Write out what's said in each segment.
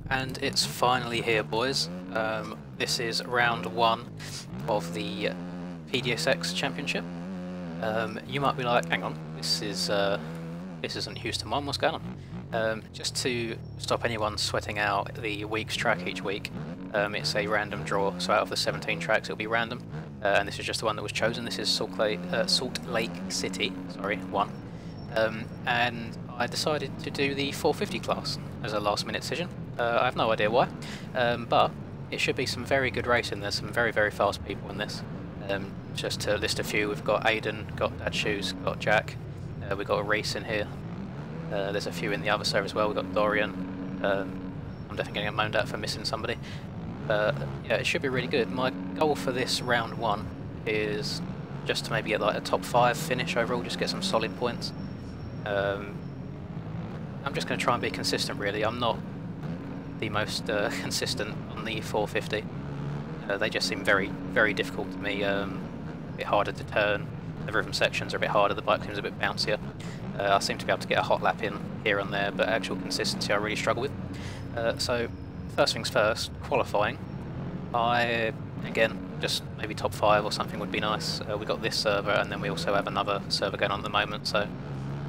And it's finally here, boys. This is round 1 of the PDSX Championship. You might be like, hang on, this isn't Houston 1, what's going on? Just to stop anyone sweating out the week's track each week, it's a random draw, so out of the 17 tracks it'll be random, and this is just the one that was chosen. This is Salt Lake City, 1. And I decided to do the 450 class as a last minute decision. I have no idea why, but it should be some very good racing. There's some very, very fast people in this. Just to list a few, we've got Aiden, got Dad Shoes, got Jack, we've got a Reese in here. There's a few in the other server as well. We've got Dorian. I'm definitely going to get moaned at for missing somebody. Yeah, it should be really good. My goal for this round 1 is just to maybe get like a top 5 finish overall, just get some solid points. I'm just going to try and be consistent, really. I'm not the most consistent on the 450. They just seem very, very difficult to me. A bit harder to turn. The rhythm sections are a bit harder. The bike seems a bit bouncier. I seem to be able to get a hot lap in here and there, but actual consistency I really struggle with. So first things first, qualifying. Again, just maybe top 5 or something would be nice. We got this server, and then we also have another server going on at the moment, so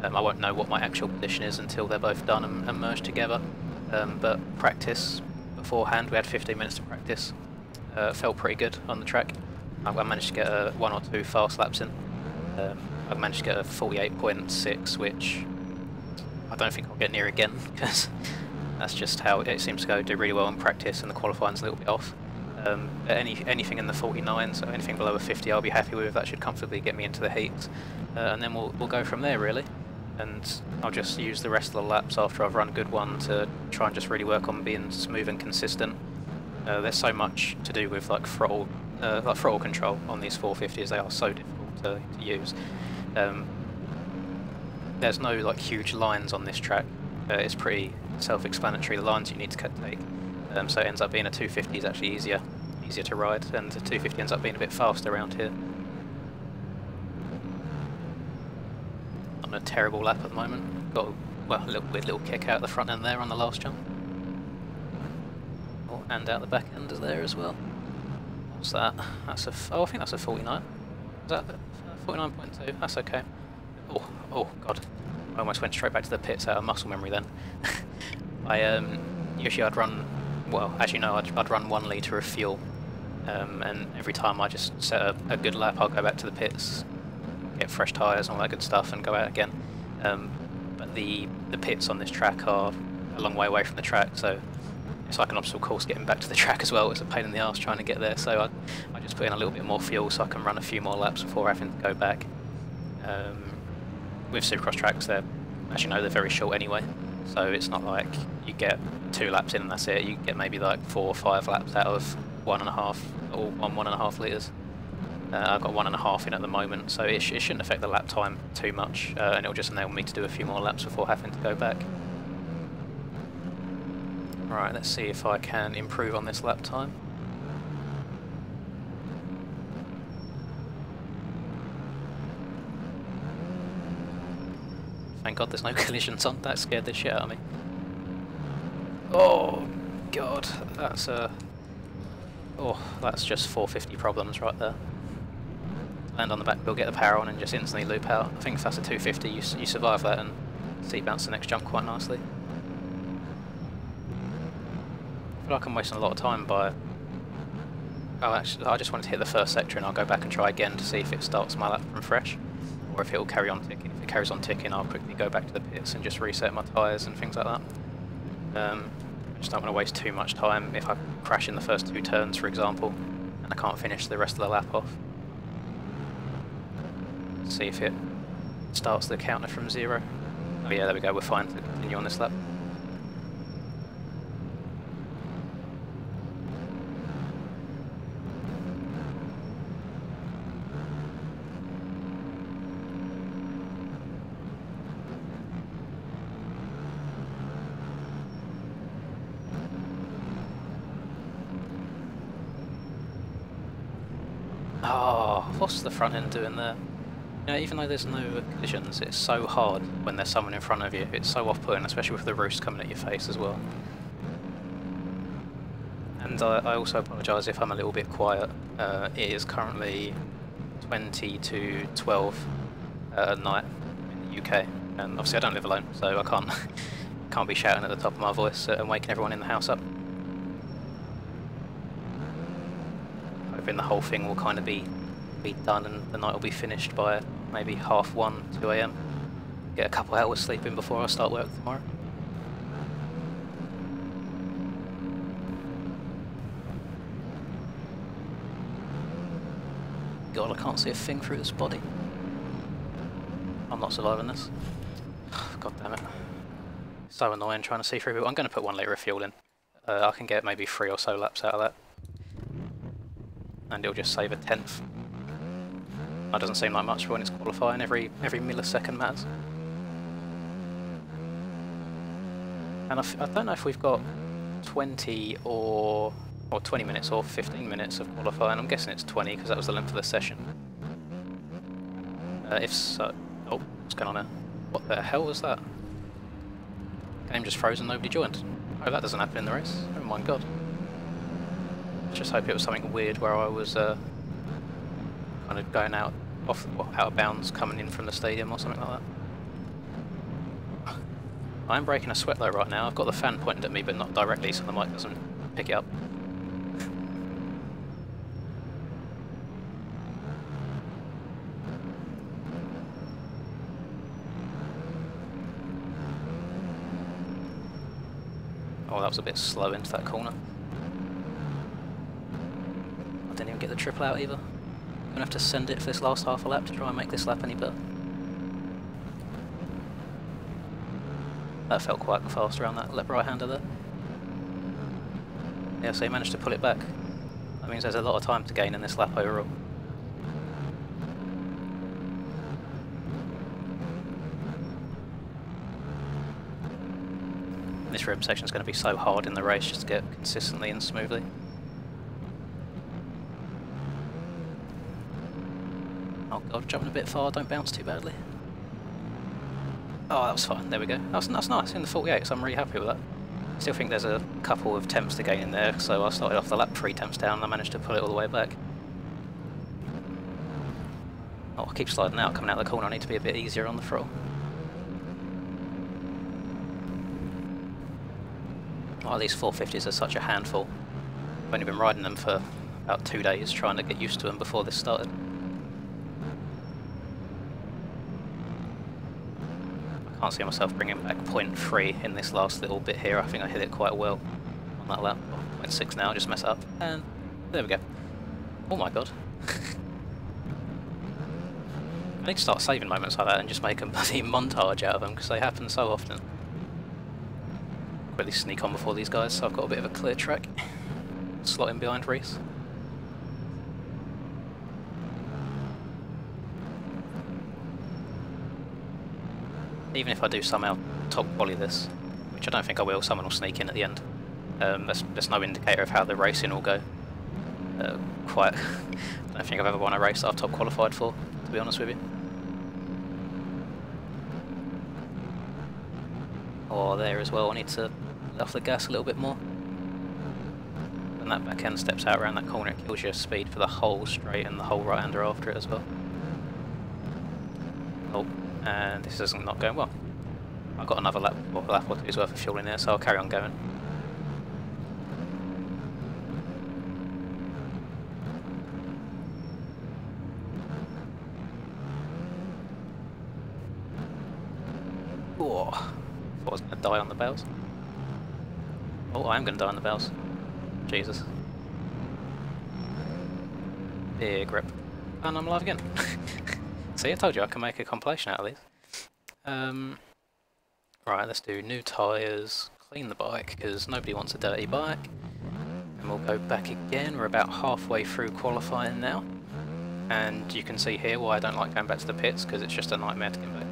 I won't know what my actual position is until they're both done and merged together. But practice beforehand, we had 15 minutes to practice. Felt pretty good on the track. I managed to get 1 or 2 fast laps in. I've managed to get a 48.6, which I don't think I'll get near again, because that's just how it seems to go. Do really well in practice, and the qualifying's a little bit off. Anything in the 49, so anything below a 50 I'll be happy with. That should comfortably get me into the heats, and then we'll go from there, really. And I'll just use the rest of the laps after I've run a good one to try and just really work on being smooth and consistent. There's so much to do with like throttle control on these 450s. They are so difficult to use. There's no like huge lines on this track. It's pretty self-explanatory, the lines you need to take. So it ends up being a 250 is actually easier to ride, and the 250 ends up being a bit faster around here. On a terrible lap at the moment. Got a little weird little kick out the front end there on the last jump. Oh, and out the back end is there as well. What's that? That's a I think that's a 49. Is that 49.2? That's okay. Oh god! I almost went straight back to the pits out of muscle memory then. Usually I'd run. Well, as you know, I'd run 1 litre of fuel, and every time I just set a good lap, I'll go back to the pits, get fresh tyres and all that good stuff, and go out again. But the pits on this track are a long way away from the track, so it's like an obstacle course getting back to the track as well. It's a pain in the arse trying to get there, so I just put in a little bit more fuel so I can run a few more laps before having to go back. With Supercross tracks, as you know, they're very short anyway, so it's not like you get 2 laps in and that's it. You get maybe like 4 or 5 laps out of 1.5 or 1.5 litres. I've got 1.5 in at the moment, so it shouldn't affect the lap time too much, and it'll just enable me to do a few more laps before having to go back. Right, let's see if I can improve on this lap time. Thank God there's no collisions on. That scared the shit out of me. Oh god, that's just 450 problems right there. Land on the back wheel, get the power on, and just instantly loop out. I think if that's a 250, you survive that and seat bounce the next jump quite nicely. I feel like I'm wasting a lot of time by. Oh, actually, I just wanted to hit the first sector, and I'll go back and try again to see if it starts my lap from fresh, or if it will carry on ticking. If it carries on ticking, I'll quickly go back to the pits and just reset my tyres and things like that. I just don't want to waste too much time if I crash in the first 2 turns, for example, and I can't finish the rest of the lap off. See if it starts the counter from 0. Oh yeah, there we go, we're fine to continue on this lap. Oh, what's the front end doing there? You know, even though there's no collisions, it's so hard when there's someone in front of you. It's so off-putting, especially with the roost coming at your face as well. And I also apologise if I'm a little bit quiet. It is currently 20 to 12 at night in the UK, and obviously I don't live alone, so I can't be shouting at the top of my voice and waking everyone in the house up. Hoping the whole thing will kind of be done and the night will be finished by maybe 1:30, 2 AM. Get a couple hours sleep in before I start work tomorrow. God, I can't see a thing through this body. I'm not surviving this. God damn it. So annoying trying to see through. I'm going to put 1 litre of fuel in. I can get maybe 3 or so laps out of that. And it'll just save a tenth. That doesn't seem like much, but when it's qualifying, every millisecond matters. And I don't know if we've got 20 or 20 minutes or 15 minutes of qualifying. I'm guessing it's 20 because that was the length of the session. If so... Oh, what's going on there? What the hell was that? Game just froze and nobody joined. Oh, that doesn't happen in the race. Oh my god. Just hope it was something weird where I was kind of going out of bounds coming in from the stadium or something like that. I am breaking a sweat though right now. I've got the fan pointed at me but not directly so the mic doesn't pick it up. Oh, that was a bit slow into that corner. I didn't even get the triple out either. I'm gonna have to send it for this last half a lap to try and make this lap any better. That felt quite fast around that left right-hander there. Yeah, so he managed to pull it back. That means there's a lot of time to gain in this lap overall. This rim section is going to be so hard in the race just to get consistently and smoothly. Oh god, jumping a bit far, don't bounce too badly. Oh, that was fine, there we go. That's nice, in the 48, so I'm really happy with that. Still think there's a couple of temps to gain in there, so I started off the lap 3 temps down and I managed to pull it all the way back. Oh, I keep sliding out, coming out of the corner, I need to be a bit easier on the throttle. Oh, these 450s are such a handful. I've only been riding them for about 2 days, trying to get used to them before this started. I can't see myself bringing back 0.3 in this last little bit here. I think I hit it quite well on that lap. 0.6 now, just mess it up. And there we go. Oh my god. I need to start saving moments like that and just make a bloody montage out of them, because they happen so often. Quickly sneak on before these guys, so I've got a bit of a clear track. Slot in behind Reese. Even if I do somehow top volley this, which I don't think I will, someone will sneak in at the end. That's no indicator of how the racing will go. I don't think I've ever won a race that I've top qualified for, to be honest with you. Oh, there as well, I need to let off the gas a little bit more. When that back end steps out around that corner, it kills your speed for the whole straight and the whole right-hander after it as well. Oh, and this isn't not going well. I've got another lap or two's worth of fuel in there, so I'll carry on going. Oh, thought I was going to die on the bells. Oh, I am going to die on the bells. Jesus. Big rip. And I'm alive again. See, I told you I can make a compilation out of these. Right, let's do new tyres, clean the bike, because nobody wants a dirty bike. And we'll go back again. We're about halfway through qualifying now. And you can see here why I don't like going back to the pits, because it's just a nightmare to get back.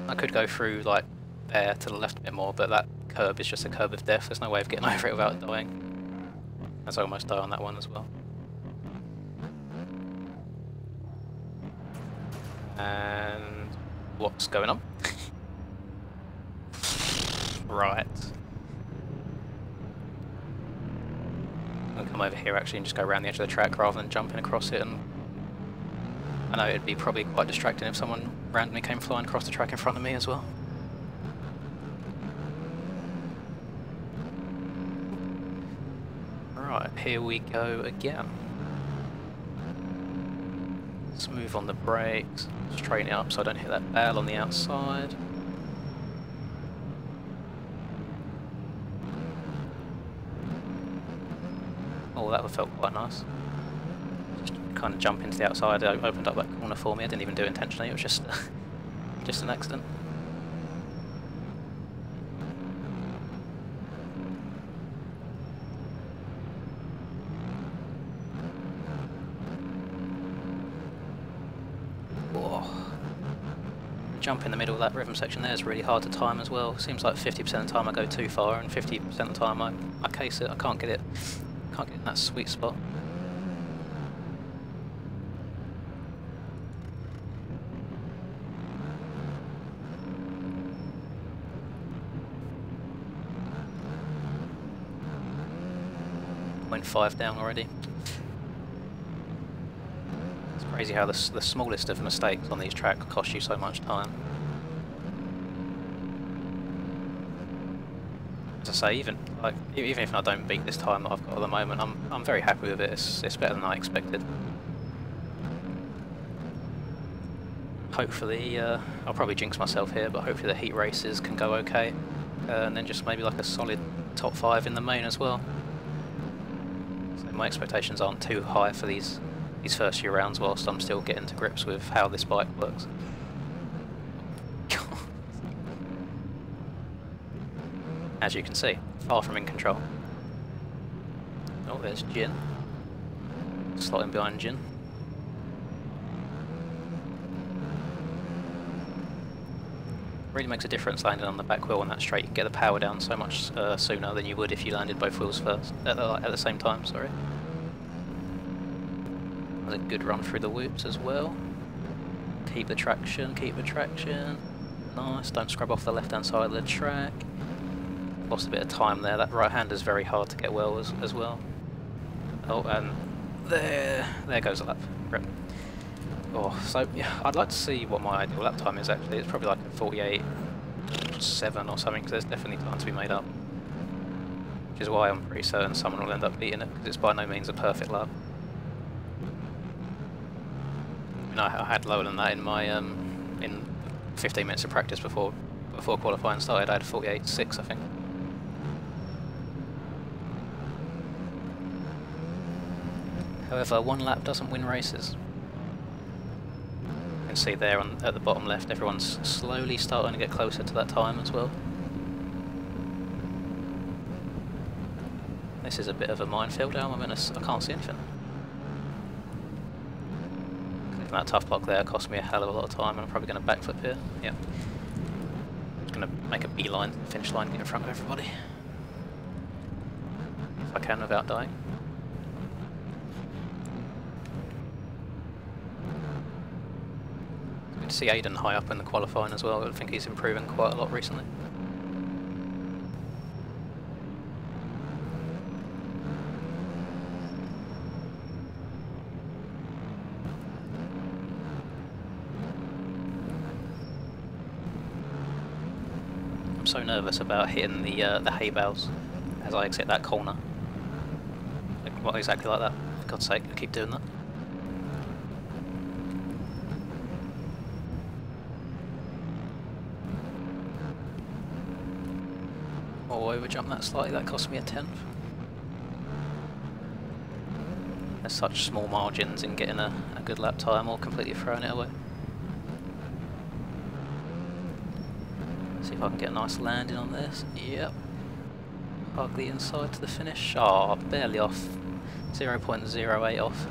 I could go through, like, there to the left a bit more, but that curb is just a curb of death. There's no way of getting over it without dying. As I almost die on that one as well. And what's going on? Right. probably come over here actually and just go around the edge of the track rather than jumping across it. And I know it'd be probably quite distracting if someone randomly came flying across the track in front of me as well. Right, here we go again. Smooth on the brakes, straighten it up so I don't hit that bale on the outside. Oh, that felt quite nice. Just kind of jump into the outside, it opened up that corner for me. I didn't even do it intentionally, it was just, just an accident. Jump in the middle of that rhythm section there is really hard to time as well. Seems like 50% of the time I go too far and 50% of the time I case it. I can't get in that sweet spot. .5 down already. Crazy how the smallest of mistakes on these tracks cost you so much time. As I say, even if I don't beat this time that I've got at the moment, I'm very happy with it. It's better than I expected. Hopefully, I'll probably jinx myself here, but hopefully the heat races can go okay, and then just maybe like a solid top 5 in the main as well. So my expectations aren't too high for these first few rounds whilst I'm still getting to grips with how this bike works. As you can see, far from in control. Oh, there's Jin. Slotting behind Jin. Really makes a difference landing on the back wheel on that straight. You can get the power down so much sooner than you would if you landed both wheels first at the same time. Sorry. A good run through the whoops as well. Keep the traction, keep the traction. Nice, don't scrub off the left hand side of the track. Lost a bit of time there, that right hand is very hard to get well as well. Oh, and there goes a lap. Rip. Oh, so yeah, I'd like to see what my ideal lap time is actually. It's probably like a 48.7 or something, because there's definitely time to be made up. Which is why I'm pretty certain someone will end up beating it, because it's by no means a perfect lap. I had lower than that in my in 15 minutes of practice before qualifying started. I had 48.6, I think. However, one lap doesn't win races. You can see there at the bottom left, everyone's slowly starting to get closer to that time as well. This is a bit of a minefield. How am I I can't see anything. That tough block there cost me a hell of a lot of time, and I'm probably going to backflip here. Yeah. Just going to make a beeline, finish line, get in front of everybody. If I can without dying. Good to see Aiden high up in the qualifying as well. I think he's improving quite a lot recently. So nervous about hitting the hay bales as I exit that corner. Like, what, exactly like that? For God's sake, I keep doing that. Oh, overjump that slightly, that cost me a 10th. There's such small margins in getting a good lap time or completely throwing it away. See if I can get a nice landing on this. Yep. Hug the inside to the finish. Oh, barely off. 0.08 off.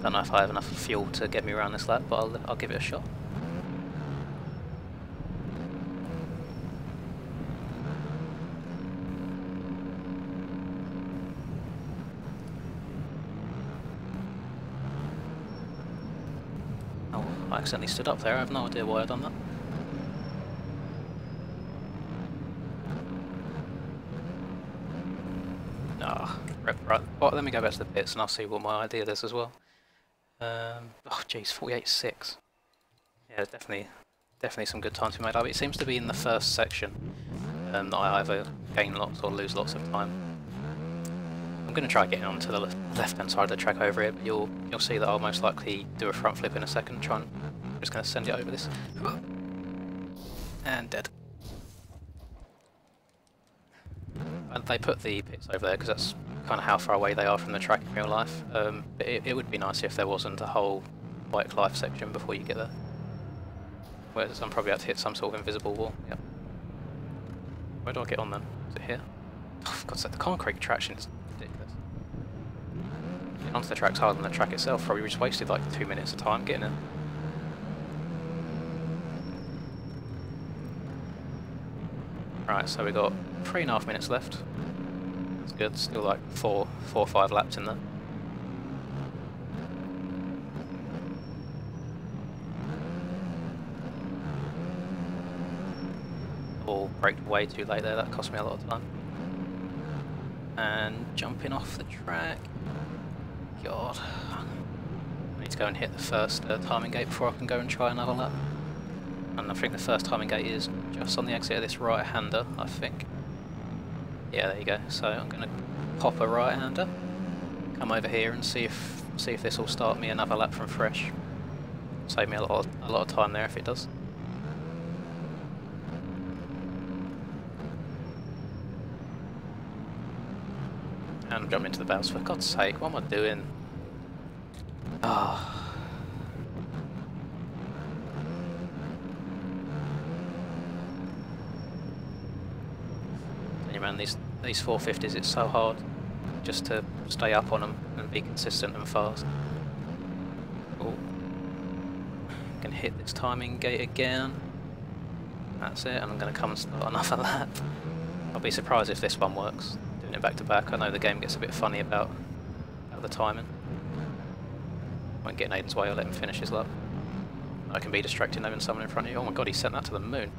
Don't know if I have enough fuel to get me around this lap, but I'll give it a shot. I accidentally stood up there, I have no idea why I've done that. Ah, right. Well, let me go back to the pits and I'll see what my idea is as well. Oh jeez, 48.6. Yeah, definitely some good time to be made up. It seems to be in the first section that I either gain lots or lose lots of time. I'm going to try getting onto the left-hand side of the track over here, but you'll see that I'll most likely do a front flip in a second. I'm just going to send it over this. And dead. And they put the pits over there because that's kind of how far away they are from the track in real life. But it would be nice if there wasn't a whole bike life section before you get there. Whereas I'm probably have to hit some sort of invisible wall. Yep. Where do I get on then? Is it here? Oh, for God's sake, the concrete traction is ridiculous. Getting onto the track's harder than the track itself. Probably just wasted like 2 minutes of time getting in. Right, so we've got 3.5 minutes left. That's good, still like 4 or 5 laps in there. All braked way too late there, that cost me a lot of time. And jumping off the track. God. I need to go and hit the first timing gate before I can go and try another lap. And I think the first timing gate is just on the exit of this right-hander, I think. Yeah, there you go. So I'm going to pop a right-hander, come over here and see if this will start me another lap from fresh. Save me a lot of time there if it does. And jump into the bows, for God's sake, what am I doing? Ah. Man, these 450s, it's so hard just to stay up on them and be consistent and fast. Oh, can hit this timing gate again. That's it, and I'm going to come and start another lap. I'll be surprised if this one works. Doing it back to back. I know the game gets a bit funny about the timing. Won't get in Aiden's way or let him finish his lap. I can be distracting having someone in front of you. Oh my god, he sent that to the moon.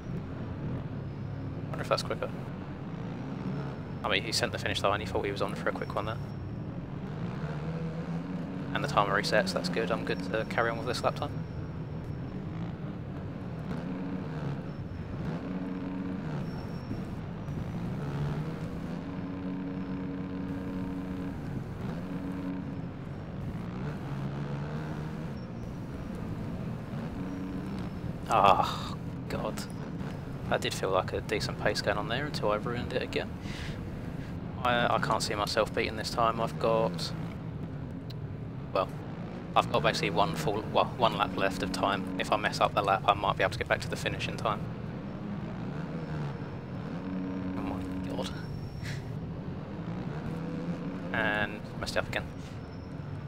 I wonder if that's quicker. I mean, he sent the finish line, he thought he was on for a quick one there. And the timer resets, that's good. I'm good to carry on with this lap time. Ah, God. That did feel like a decent pace going on there until I ruined it again. I can't see myself beating this time. I've got basically one lap left of time. If I mess up the lap, I might be able to get back to the finish in time. Oh my god. And messed up again.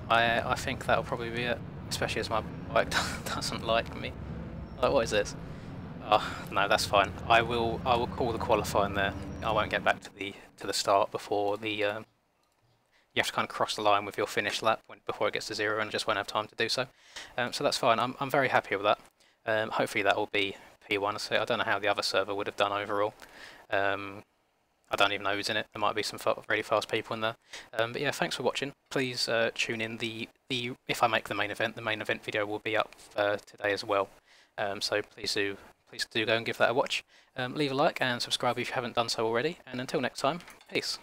I think that'll probably be it, especially as my bike doesn't like me. Like, what is this? Oh, no, that's fine. I will call the qualifying there. I won't get back to the start before the. You have to kind of cross the line with your finish lap before it gets to 0, and just won't have time to do so. So that's fine. I'm very happy with that. Hopefully that will be P1. So I don't know how the other server would have done overall. I don't even know who's in it. There might be some really fast people in there. But yeah, thanks for watching. Please tune in. If I make the main event video will be up today as well. So please do go and give that a watch. Leave a like and subscribe if you haven't done so already. And until next time, peace.